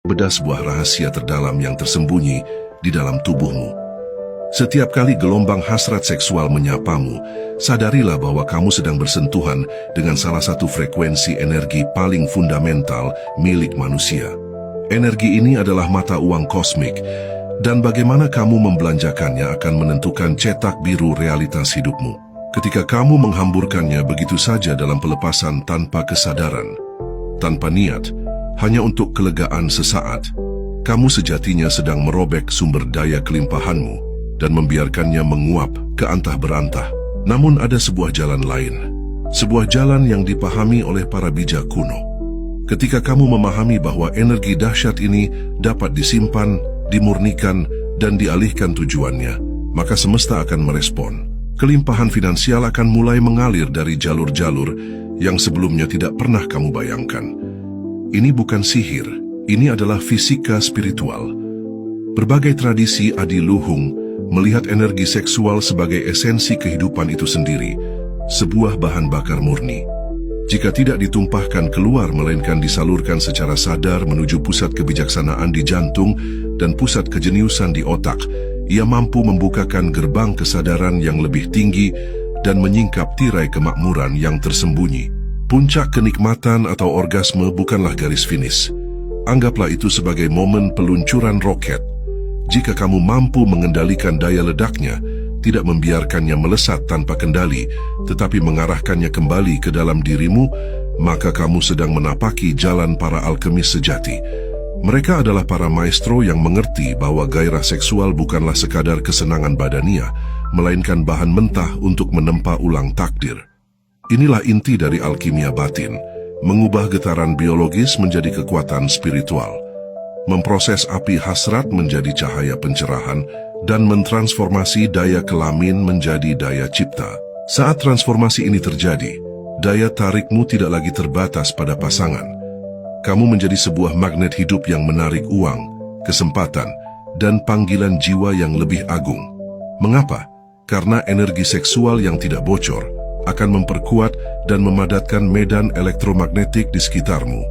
bedah sebuah rahasia terdalam yang tersembunyi di dalam tubuhmu. Setiap kali gelombang hasrat seksual menyapamu, sadarilah bahwa kamu sedang bersentuhan dengan salah satu frekuensi energi paling fundamental milik manusia. Energi ini adalah mata uang kosmik, dan bagaimana kamu membelanjakannya akan menentukan cetak biru realitas hidupmu. Ketika kamu menghamburkannya begitu saja dalam pelepasan tanpa kesadaran, tanpa niat, hanya untuk kelegaan sesaat, kamu sejatinya sedang merobek sumber daya kelimpahanmu dan membiarkannya menguap ke antah berantah. Namun ada sebuah jalan lain, sebuah jalan yang dipahami oleh para bijak kuno. Ketika kamu memahami bahwa energi dahsyat ini dapat disimpan, dimurnikan, dan dialihkan tujuannya, maka semesta akan merespon. Kelimpahan finansial akan mulai mengalir dari jalur-jalur yang sebelumnya tidak pernah kamu bayangkan. Ini bukan sihir, ini adalah fisika spiritual. Berbagai tradisi adiluhung melihat energi seksual sebagai esensi kehidupan itu sendiri, sebuah bahan bakar murni. Jika tidak ditumpahkan keluar melainkan disalurkan secara sadar menuju pusat kebijaksanaan di jantung dan pusat kejeniusan di otak, ia mampu membukakan gerbang kesadaran yang lebih tinggi dan menyingkap tirai kemakmuran yang tersembunyi. Puncak kenikmatan atau orgasme bukanlah garis finish. Anggaplah itu sebagai momen peluncuran roket. Jika kamu mampu mengendalikan daya ledaknya, tidak membiarkannya melesat tanpa kendali, tetapi mengarahkannya kembali ke dalam dirimu, maka kamu sedang menapaki jalan para alkemis sejati. Mereka adalah para maestro yang mengerti bahwa gairah seksual bukanlah sekadar kesenangan badania, melainkan bahan mentah untuk menempa ulang takdir. Inilah inti dari alkimia batin, mengubah getaran biologis menjadi kekuatan spiritual, memproses api hasrat menjadi cahaya pencerahan, dan mentransformasi daya kelamin menjadi daya cipta. Saat transformasi ini terjadi, daya tarikmu tidak lagi terbatas pada pasangan. Kamu menjadi sebuah magnet hidup yang menarik uang, kesempatan, dan panggilan jiwa yang lebih agung. Mengapa? Karena energi seksual yang tidak bocor akan memperkuat dan memadatkan medan elektromagnetik di sekitarmu.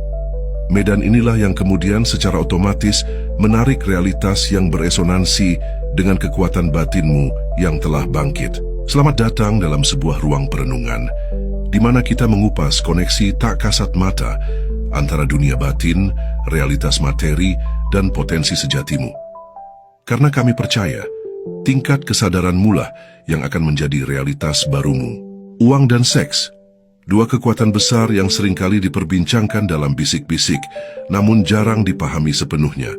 Medan inilah yang kemudian secara otomatis menarik realitas yang beresonansi dengan kekuatan batinmu yang telah bangkit. Selamat datang dalam sebuah ruang perenungan, di mana kita mengupas koneksi tak kasat mata antara dunia batin, realitas materi, dan potensi sejatimu. Karena kami percaya, tingkat kesadaranmu lah yang akan menjadi realitas barumu. Uang dan seks, dua kekuatan besar yang seringkali diperbincangkan dalam bisik-bisik, namun jarang dipahami sepenuhnya.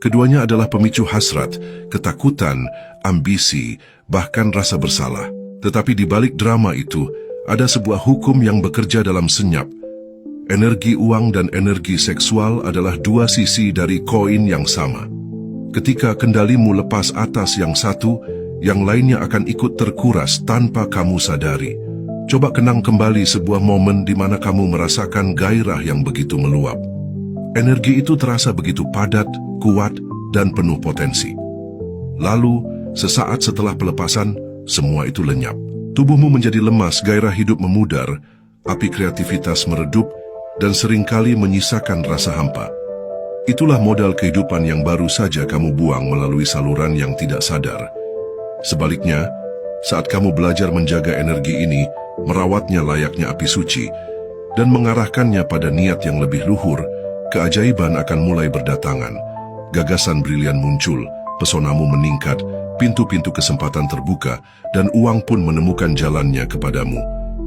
Keduanya adalah pemicu hasrat, ketakutan, ambisi, bahkan rasa bersalah. Tetapi di balik drama itu, ada sebuah hukum yang bekerja dalam senyap. Energi uang dan energi seksual adalah dua sisi dari koin yang sama. Ketika kendalimu lepas atas yang satu, yang lainnya akan ikut terkuras tanpa kamu sadari. Coba kenang kembali sebuah momen di mana kamu merasakan gairah yang begitu meluap. Energi itu terasa begitu padat, kuat, dan penuh potensi. Lalu, sesaat setelah pelepasan, semua itu lenyap. Tubuhmu menjadi lemas, gairah hidup memudar, api kreativitas meredup, dan seringkali menyisakan rasa hampa. Itulah modal kehidupan yang baru saja kamu buang melalui saluran yang tidak sadar. Sebaliknya, saat kamu belajar menjaga energi ini, merawatnya layaknya api suci, dan mengarahkannya pada niat yang lebih luhur, keajaiban akan mulai berdatangan. Gagasan brilian muncul, pesonamu meningkat, pintu-pintu kesempatan terbuka, dan uang pun menemukan jalannya kepadamu.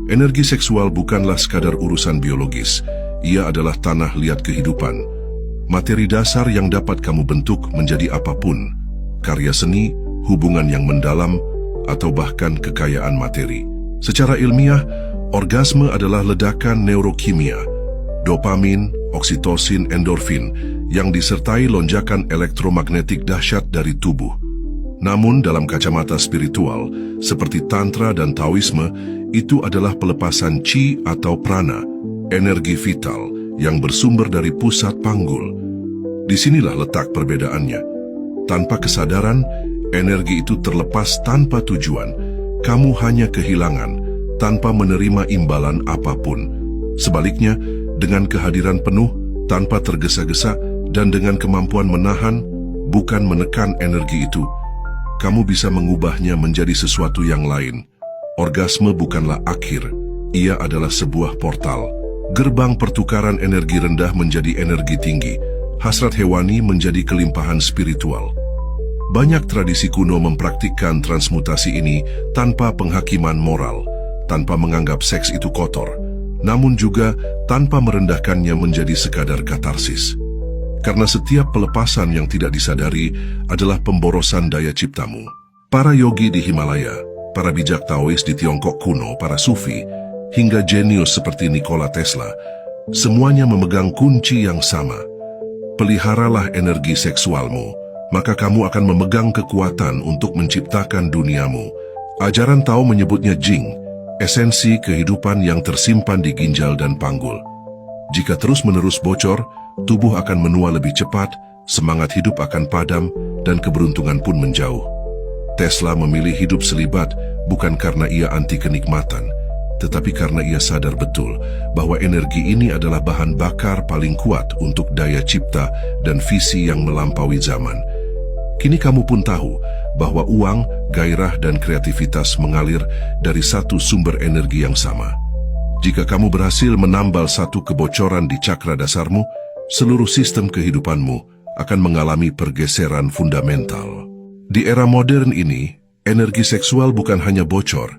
Energi seksual bukanlah sekadar urusan biologis, ia adalah tanah liat kehidupan. Materi dasar yang dapat kamu bentuk menjadi apapun, karya seni, hubungan yang mendalam, atau bahkan kekayaan materi. Secara ilmiah, orgasme adalah ledakan neurokimia, dopamin, oksitosin, endorfin, yang disertai lonjakan elektromagnetik dahsyat dari tubuh. Namun dalam kacamata spiritual, seperti Tantra dan Taoisme, itu adalah pelepasan chi atau prana, energi vital yang bersumber dari pusat panggul. Disinilah letak perbedaannya. Tanpa kesadaran, energi itu terlepas tanpa tujuan. Kamu hanya kehilangan tanpa menerima imbalan apapun. Sebaliknya, dengan kehadiran penuh, tanpa tergesa-gesa, Dan dengan kemampuan menahan, bukan menekan energi itu, kamu bisa mengubahnya menjadi sesuatu yang lain. Orgasme bukanlah akhir, ia adalah sebuah portal. Gerbang pertukaran energi rendah menjadi energi tinggi, hasrat hewani menjadi kelimpahan spiritual. Banyak tradisi kuno mempraktikkan transmutasi ini tanpa penghakiman moral, tanpa menganggap seks itu kotor, namun juga tanpa merendahkannya menjadi sekadar katarsis. Karena setiap pelepasan yang tidak disadari adalah pemborosan daya ciptamu. Para yogi di Himalaya, para bijak Taois di Tiongkok kuno, para sufi, hingga jenius seperti Nikola Tesla, semuanya memegang kunci yang sama. Peliharalah energi seksualmu, maka kamu akan memegang kekuatan untuk menciptakan duniamu. Ajaran Tao menyebutnya Jing, esensi kehidupan yang tersimpan di ginjal dan panggul. Jika terus-menerus bocor, tubuh akan menua lebih cepat, semangat hidup akan padam, dan keberuntungan pun menjauh. Tesla memilih hidup selibat bukan karena ia anti kenikmatan, tetapi karena ia sadar betul bahwa energi ini adalah bahan bakar paling kuat untuk daya cipta dan visi yang melampaui zaman. Kini kamu pun tahu bahwa uang, gairah, dan kreativitas mengalir dari satu sumber energi yang sama. Jika kamu berhasil menambal satu kebocoran di cakra dasarmu, seluruh sistem kehidupanmu akan mengalami pergeseran fundamental. Di era modern ini, energi seksual bukan hanya bocor,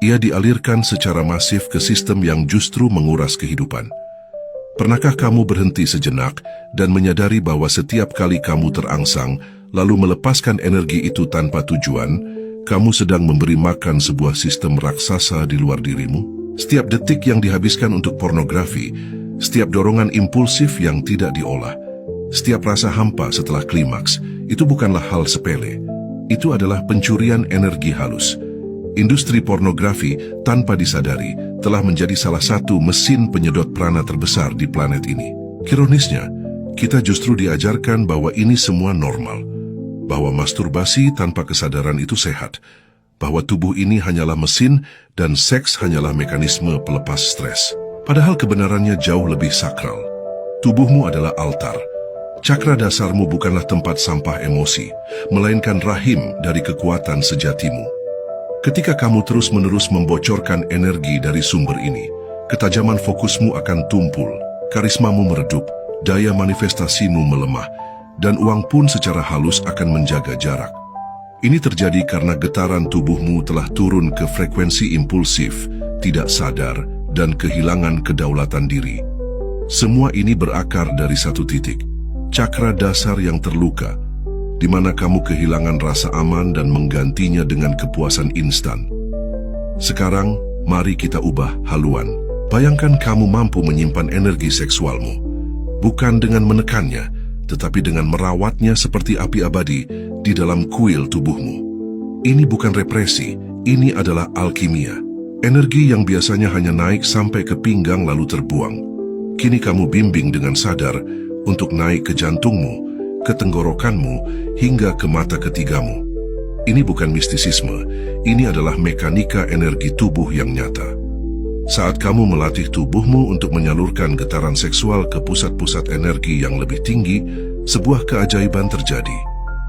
ia dialirkan secara masif ke sistem yang justru menguras kehidupan. Pernahkah kamu berhenti sejenak dan menyadari bahwa setiap kali kamu terangsang, lalu melepaskan energi itu tanpa tujuan, kamu sedang memberi makan sebuah sistem raksasa di luar dirimu? Setiap detik yang dihabiskan untuk pornografi, setiap dorongan impulsif yang tidak diolah, setiap rasa hampa setelah klimaks, itu bukanlah hal sepele. Itu adalah pencurian energi halus. Industri pornografi tanpa disadari telah menjadi salah satu mesin penyedot prana terbesar di planet ini. Ironisnya, kita justru diajarkan bahwa ini semua normal, bahwa masturbasi tanpa kesadaran itu sehat, bahwa tubuh ini hanyalah mesin dan seks hanyalah mekanisme pelepas stres. Padahal kebenarannya jauh lebih sakral. Tubuhmu adalah altar. Cakra dasarmu bukanlah tempat sampah emosi, melainkan rahim dari kekuatan sejatimu. Ketika kamu terus-menerus membocorkan energi dari sumber ini, ketajaman fokusmu akan tumpul, karismamu meredup, daya manifestasimu melemah, dan uang pun secara halus akan menjaga jarak. Ini terjadi karena getaran tubuhmu telah turun ke frekuensi impulsif, tidak sadar, dan kehilangan kedaulatan diri. Semua ini berakar dari satu titik, cakra dasar yang terluka, di mana kamu kehilangan rasa aman dan menggantinya dengan kepuasan instan. Sekarang, mari kita ubah haluan. Bayangkan kamu mampu menyimpan energi seksualmu, bukan dengan menekannya, tetapi dengan merawatnya seperti api abadi di dalam kuil tubuhmu. Ini bukan represi, ini adalah alkimia. Energi yang biasanya hanya naik sampai ke pinggang lalu terbuang, kini kamu bimbing dengan sadar untuk naik ke jantungmu, ke tenggorokanmu, hingga ke mata ketigamu. Ini bukan mistisisme, ini adalah mekanika energi tubuh yang nyata. Saat kamu melatih tubuhmu untuk menyalurkan getaran seksual ke pusat-pusat energi yang lebih tinggi, sebuah keajaiban terjadi.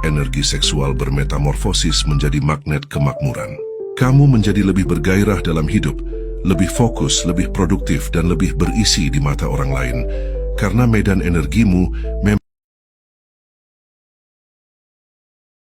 Energi seksual bermetamorfosis menjadi magnet kemakmuran. Kamu menjadi lebih bergairah dalam hidup, lebih fokus, lebih produktif, dan lebih berisi di mata orang lain, karena medan energimu memang